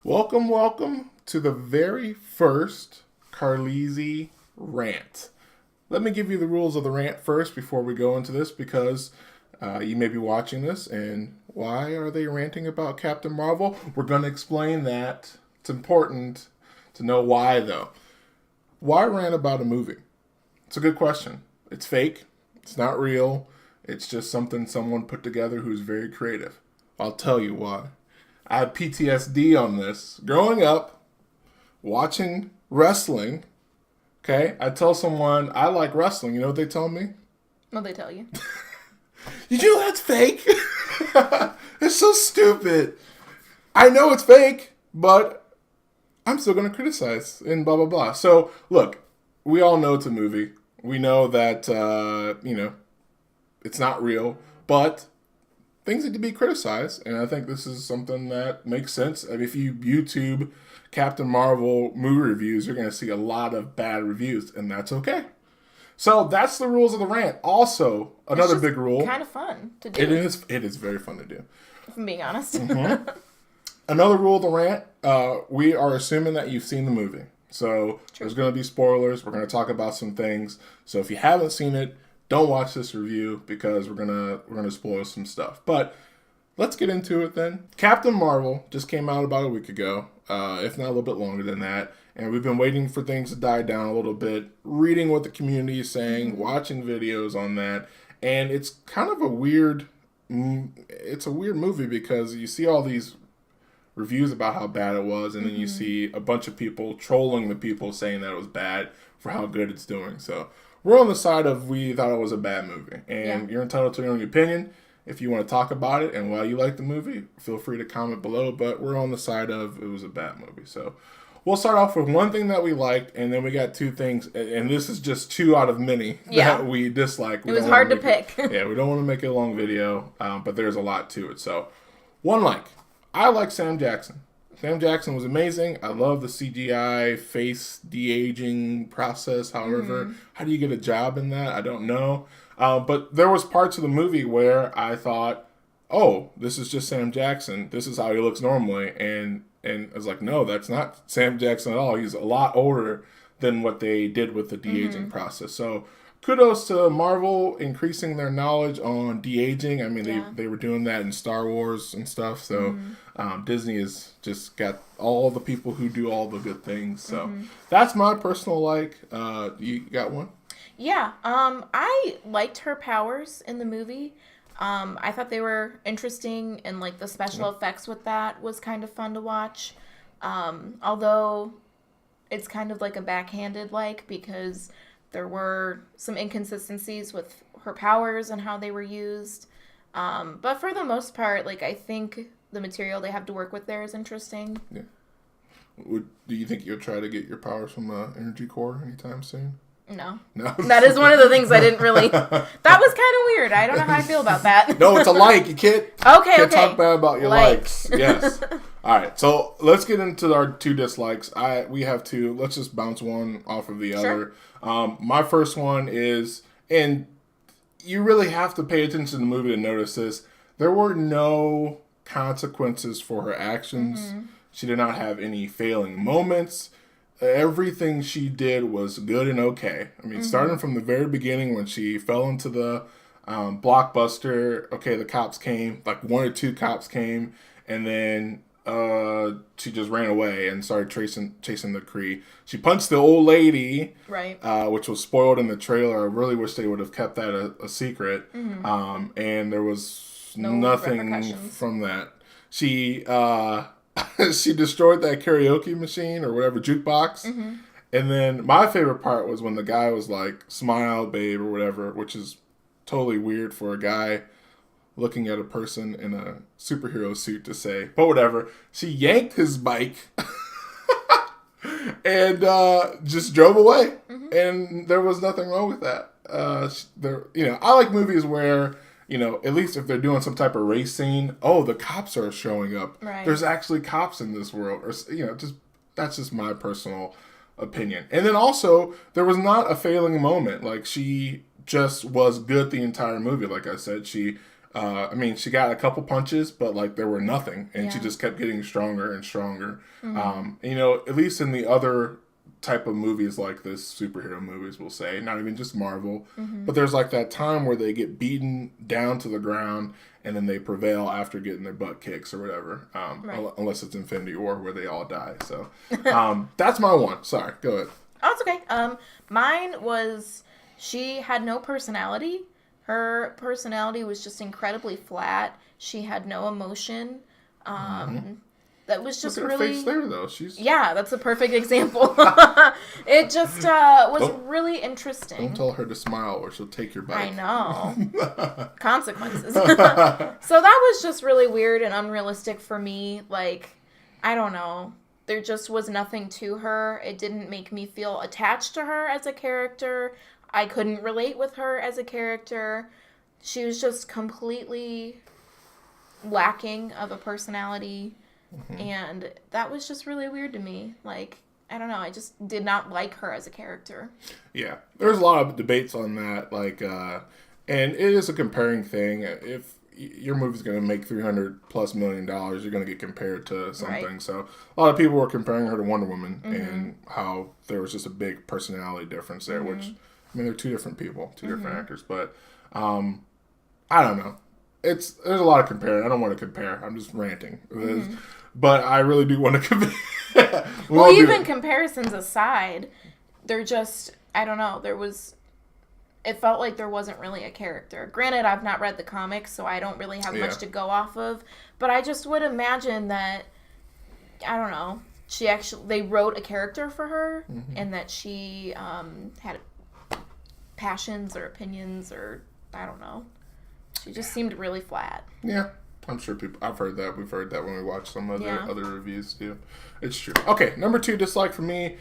Welcome to the very first Carleeezy rant. Let me give you the rules of the rant first before we go into this because you may be watching this and why are they ranting about Captain Marvel? We're going to explain that. It's important to know why though. Why rant about a movie? It's a good question. It's fake. It's not real. It's just something someone put together who's very creative. I'll tell you why. I had PTSD on this. Growing up, watching wrestling, okay, I tell someone I like wrestling. You know what they tell me? What they tell you? You know that's fake? It's so stupid. I know it's fake, but I'm still going to criticize and blah, blah, blah. So, look, we all know it's a movie. We know that, it's not real, but things need to be criticized, and I think this is something that makes sense. I mean, if you YouTube Captain Marvel movie reviews, you're going to see a lot of bad reviews, and that's okay. So that's the rules of the rant. Also, another big rule. Kind of fun to do. It is very fun to do. If I'm being honest. Mm-hmm. Another rule of the rant, we are assuming that you've seen the movie. So there's going to be spoilers. We're going to talk about some things. So if you haven't seen it, don't watch this review because we're gonna spoil some stuff. But let's get into it then. Captain Marvel just came out about a week ago, if not a little bit longer than that. And we've been waiting for things to die down a little bit, reading what the community is saying, watching videos on that. And it's kind of a weird movie because you see all these reviews about how bad it was, and then you see a bunch of people trolling the people saying that it was bad for how good it's doing. So we're on the side of we thought it was a bad movie, and you're entitled to your own opinion. If you want to talk about it and why you like the movie, feel free to comment below, but we're on the side of it was a bad movie. So we'll start off with one thing that we liked, and then we got two things, and this is just two out of many that we dislike. It was hard to pick. We don't want to make it a long video, but there's a lot to it. So one like. I like Sam Jackson. Sam Jackson was amazing. I love the CGI face de-aging process. However, how do you get a job in that? I don't know. But there was parts of the movie where I thought, oh, this is just Sam Jackson. This is how he looks normally. And I was like, no, that's not Sam Jackson at all. He's a lot older than what they did with the de-aging process. So kudos to Marvel increasing their knowledge on de-aging. I mean, they were doing that in Star Wars and stuff. So Disney has just got all the people who do all the good things. So that's my personal like. You got one? Yeah. I liked her powers in the movie. I thought they were interesting, and like the special effects with that was kind of fun to watch. Although it's kind of like a backhanded like because there were some inconsistencies with her powers and how they were used. But for the most part, like, I think the material they have to work with there is interesting. Yeah. Do you think you'll try to get your powers from Energy Core anytime soon? No. No. That is one of the things I didn't really... That was kind of weird. I don't know how I feel about that. No, it's a like. You can't, okay. talk bad about your likes. Yes. All right, so let's get into our two dislikes. We have two. Let's just bounce one off of the other. My first one is, and you really have to pay attention to the movie to notice this, there were no consequences for her actions. She did not have any failing moments. Everything she did was good and okay. I mean, starting from the very beginning when she fell into the blockbuster, okay, the cops came, like one or two cops came, and then she just ran away and started chasing the Kree. She punched the old lady, right? Which was spoiled in the trailer. I really wish they would have kept that a secret. And there was nothing from that. She she destroyed that karaoke machine or whatever jukebox. And then my favorite part was when the guy was like, "Smile, babe," or whatever, which is totally weird for a guy looking at a person in a superhero suit to say, but whatever. She yanked his bike and just drove away, and there was nothing wrong with that. I like movies where, at least if they're doing some type of race scene, the cops are showing up. Right. There's actually cops in this world, or that's just my personal opinion. And then also, there was not a failing moment. Like, she just was good the entire movie. Like I said, she I mean, she got a couple punches, but like there were nothing, and she Yeah. just kept getting stronger and stronger. Mm-hmm. You know, at least in the other type of movies like this, superhero movies, we'll say, not even just Marvel, Mm-hmm. but there's like that time where they get beaten down to the ground and then they prevail after getting their butt kicks or whatever. Right. Unless it's Infinity War where they all die. So that's my one. Sorry, go ahead. Oh, it's okay. Mine was she had no personality. Her personality was just incredibly flat. She had no emotion. That was just Look at her really face there, though. She's yeah. That's a perfect example. It just was really interesting. Don't tell her to smile or she'll take your bike. I know. Consequences. So that was just really weird and unrealistic for me. Like, I don't know. There just was nothing to her. It didn't make me feel attached to her as a character. I couldn't relate with her as a character. She was just completely lacking of a personality. And that was just really weird to me. Like, I don't know. I just did not like her as a character. Yeah, there's a lot of debates on that. Like, and it is a comparing thing. If your movie's going to make $300+ million, you're going to get compared to something. Right. So a lot of people were comparing her to Wonder Woman and how there was just a big personality difference there. Which, I mean, they're two different people, two different actors. But I don't know. There's a lot of comparing. I don't want to compare. I'm just ranting. But I really do want to compare. Well, even comparisons aside, they're just, I don't know, it felt like there wasn't really a character. Granted, I've not read the comics, so I don't really have much to go off of, but I just would imagine that, I don't know, they wrote a character for her, and that she had passions or opinions, or, I don't know. She just seemed really flat. Yeah. I'm sure I've heard that. We've heard that when we watch some of the Yeah. other reviews too. It's true. Okay, number 2 dislike for me.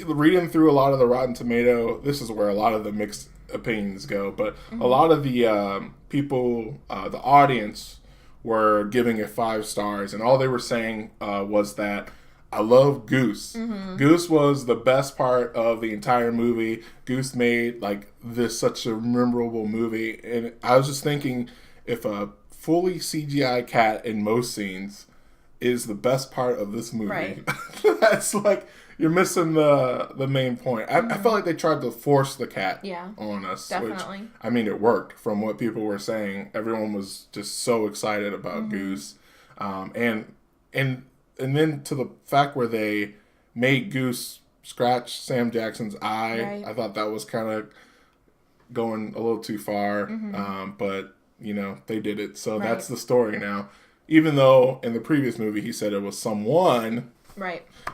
Reading through a lot of the Rotten Tomato, this is where a lot of the mixed opinions go. But a lot of the people, the audience, were giving it 5 stars, and all they were saying was that I love Goose. Goose was the best part of the entire movie. Goose made like this such a memorable movie, and I was just thinking if a fully CGI cat in most scenes is the best part of this movie. Right. That's like you're missing the main point. I felt like they tried to force the cat on us. Definitely. Which, I mean, it worked from what people were saying. Everyone was just so excited about Goose, and then to the fact where they made Goose scratch Sam Jackson's eye. Right. I thought that was kind of going a little too far, but you know, they did it. So that's the story now. Even though in the previous movie he said it was someone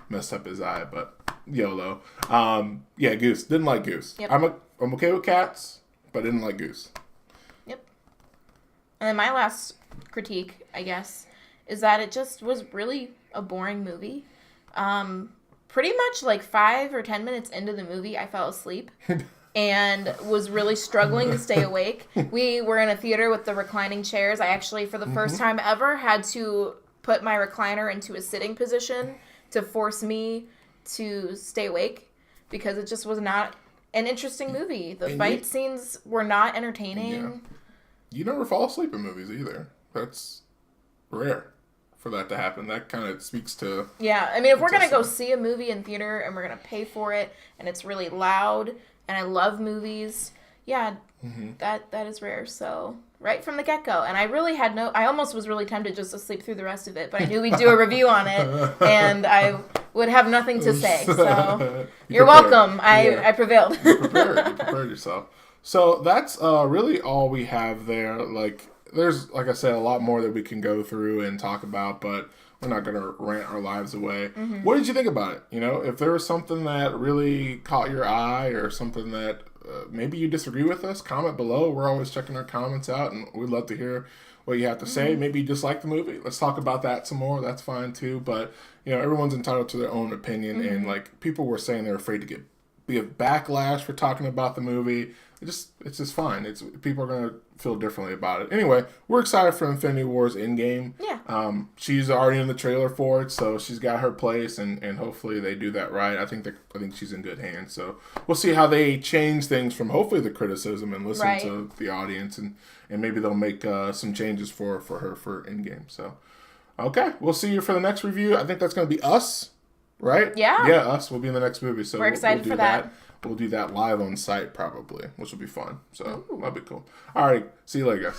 messed up his eye, but YOLO. Yeah, Goose. Didn't like Goose. Yep. I'm okay with cats, but didn't like Goose. Yep. And then my last critique, I guess, is that it just was really a boring movie. Pretty much like 5 or 10 minutes into the movie, I fell asleep. And was really struggling to stay awake. We were in a theater with the reclining chairs. I actually, for the first time ever, had to put my recliner into a sitting position to force me to stay awake because it just was not an interesting movie. The fight scenes were not entertaining. Yeah. You never fall asleep in movies either. That's rare for that to happen. That kind of speaks to... Yeah, I mean, if we're going to go see a movie in theater and we're going to pay for it and it's really loud... And I love movies. Yeah, that is rare. So, right from the get-go. And I really I almost was really tempted just to sleep through the rest of it. But I knew we'd do a review on it. And I would have nothing to say. So, you're welcome. I prevailed. You prepared yourself. So, that's really all we have there. Like, there's, like I said, a lot more that we can go through and talk about. But... we're not going to rant our lives away. What did you think about it? You know, if there was something that really caught your eye or something that maybe you disagree with us, comment below. We're always checking our comments out, and we'd love to hear what you have to say. Maybe you dislike the movie. Let's talk about that some more. That's fine, too. But, you know, everyone's entitled to their own opinion. And, like, people were saying they're afraid to be a backlash for talking about the movie. it's just fine. People are gonna feel differently about it. Anyway, we're excited for Infinity War's Endgame. Yeah. She's already in the trailer for it, so she's got her place, and hopefully they do that right. I think she's in good hands. So we'll see how they change things from hopefully the criticism and listen to the audience, and maybe they'll make some changes for her for Endgame. So okay, we'll see you for the next review. I think that's gonna be us, right? Yeah. Yeah, us. We'll be in the next movie. So we're excited we'll for that. We'll do that live on site probably, which will be fun. So that'll be cool. All right. See you later, guys.